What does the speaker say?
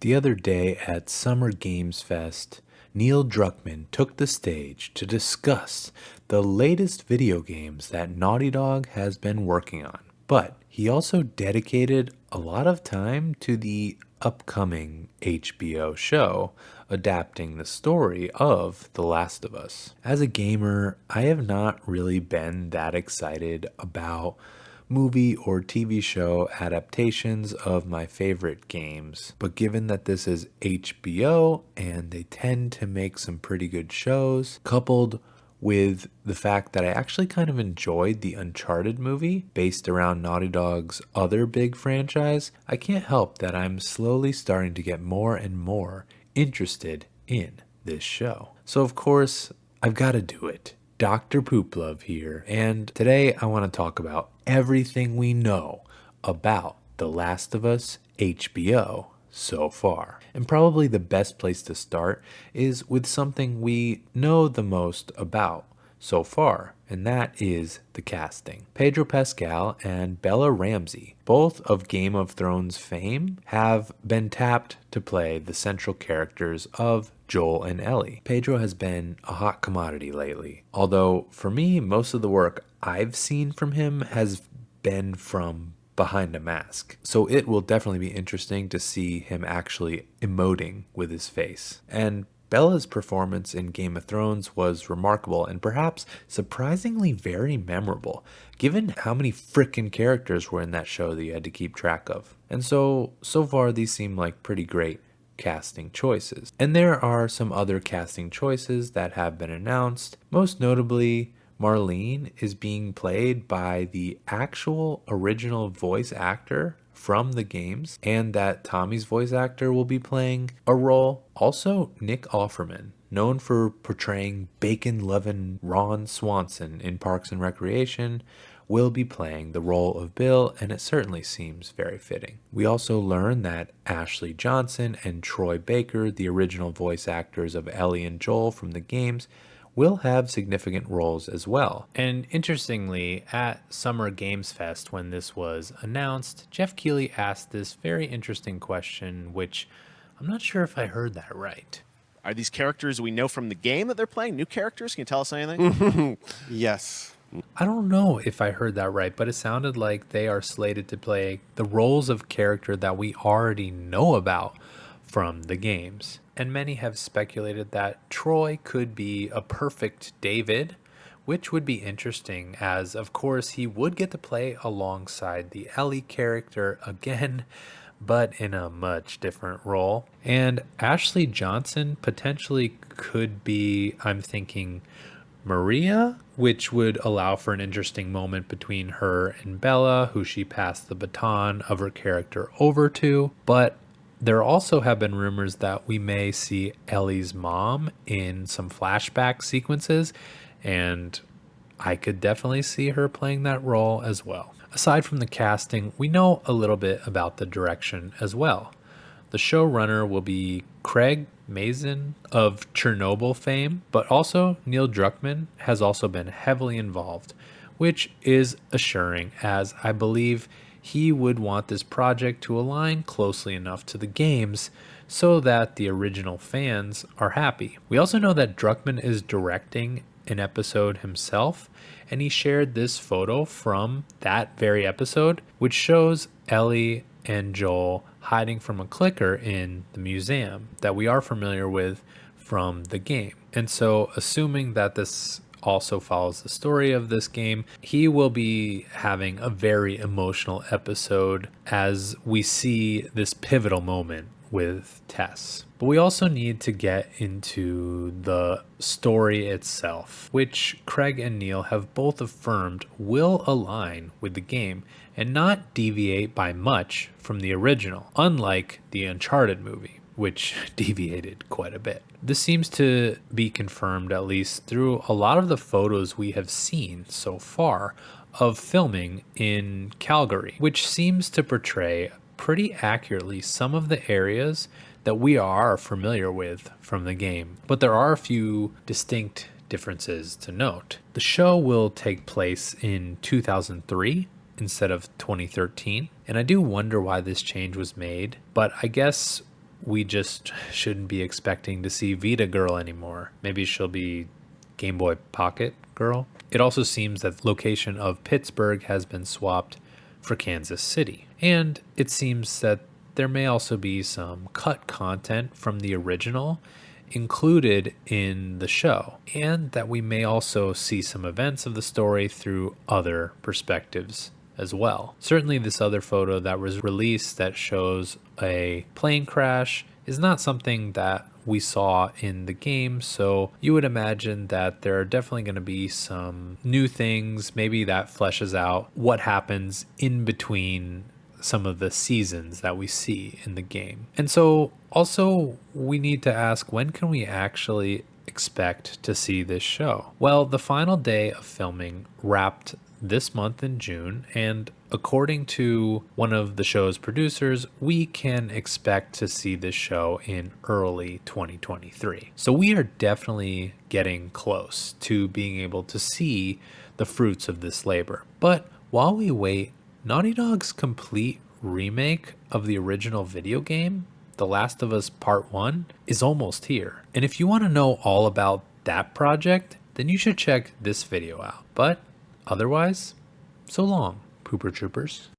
The other day at Summer Games Fest, Neil Druckmann took the stage to discuss the latest video games that Naughty Dog has been working on. But he also dedicated a lot of time to the upcoming HBO show adapting the story of The Last of Us. As a gamer, I have not really been that excited about movie or TV show adaptations of my favorite games. But given that this is HBO and they tend to make some pretty good shows, coupled with the fact that I actually kind of enjoyed the Uncharted movie based around Naughty Dog's other big franchise, I can't help that I'm slowly starting to get more and more interested in this show. So of course, I've got to do it. Dr. Pooplove here, and today I want to talk about everything we know about The Last of Us HBO so far. And probably the best place to start is with something we know the most about so far, and that is the casting. Pedro Pascal and Bella Ramsey, both of Game of Thrones fame, have been tapped to play the central characters of Joel and Ellie. Pedro has been a hot commodity lately, although for me, most of the work I've seen from him has been from behind a mask. So it will definitely be interesting to see him actually emoting with his face. And Bella's performance in Game of Thrones was remarkable and perhaps surprisingly very memorable, given how many frickin' characters were in that show that you had to keep track of. And so far these seem like pretty great casting choices. And there are some other casting choices that have been announced, most notably Marlene is being played by the actual original voice actor from the games, and that Tommy's voice actor will be playing a role. Also, Nick Offerman, known for portraying bacon-loving Ron Swanson in Parks and Recreation, will be playing the role of Bill, and it certainly seems very fitting. We also learn that Ashley Johnson and Troy Baker, the original voice actors of Ellie and Joel from the games, will have significant roles as well. And interestingly, at Summer Games Fest, when this was announced, Jeff Keighley asked this very interesting question, which I'm not sure if I heard that right. Are these characters we know from the game that they're playing? New characters? Can you tell us anything? Yes. I don't know if I heard that right, but it sounded like they are slated to play the roles of character that we already know about from the games. And many have speculated that Troy could be a perfect David, which would be interesting as, of course, he would get to play alongside the Ellie character again, but in a much different role. And Ashley Johnson potentially could be, I'm thinking, Maria, which would allow for an interesting moment between her and Bella, who she passed the baton of her character over to. But there also have been rumors that we may see Ellie's mom in some flashback sequences, and I could definitely see her playing that role as well. Aside from the casting, we know a little bit about the direction as well. The showrunner will be Craig Mazin of Chernobyl fame, but also Neil Druckmann has also been heavily involved, which is assuring, as I believe he would want this project to align closely enough to the games so that the original fans are happy. We also know that Druckmann is directing an episode himself, and he shared this photo from that very episode, which shows Ellie and Joel hiding from a clicker in the museum that we are familiar with from the game. And so, assuming that this also follows the story of this game, he will be having a very emotional episode as we see this pivotal moment with Tess. But we also need to get into the story itself, which Craig and Neil have both affirmed will align with the game and not deviate by much from the original, unlike the Uncharted movie, which deviated quite a bit. This seems to be confirmed, at least through a lot of the photos we have seen so far of filming in Calgary, which seems to portray pretty accurately some of the areas that we are familiar with from the game. But there are a few distinct differences to note. The show will take place in 2003 instead of 2013, and I do wonder why this change was made, but I guess we just shouldn't be expecting to see Vita Girl anymore. Maybe she'll be Game Boy Pocket Girl. It also seems that the location of Pittsburgh has been swapped for Kansas City. And it seems that there may also be some cut content from the original included in the show, and that we may also see some events of the story through other perspectives as well. Certainly, this other photo that was released that shows a plane crash is not something that we saw in the game, so you would imagine that there are definitely going to be some new things, maybe that fleshes out what happens in between some of the seasons that we see in the game. And so also we need to ask, when can we actually expect to see this show? Well, the final day of filming wrapped this month in June, and according to one of the show's producers, we can expect to see this show in early 2023. So we are definitely getting close to being able to see the fruits of this labor. But while we wait, Naughty Dog's complete remake of the original video game, The Last of Us Part 1, is almost here. And if you want to know all about that project, then you should check this video out. But otherwise, so long, Pooper Troopers.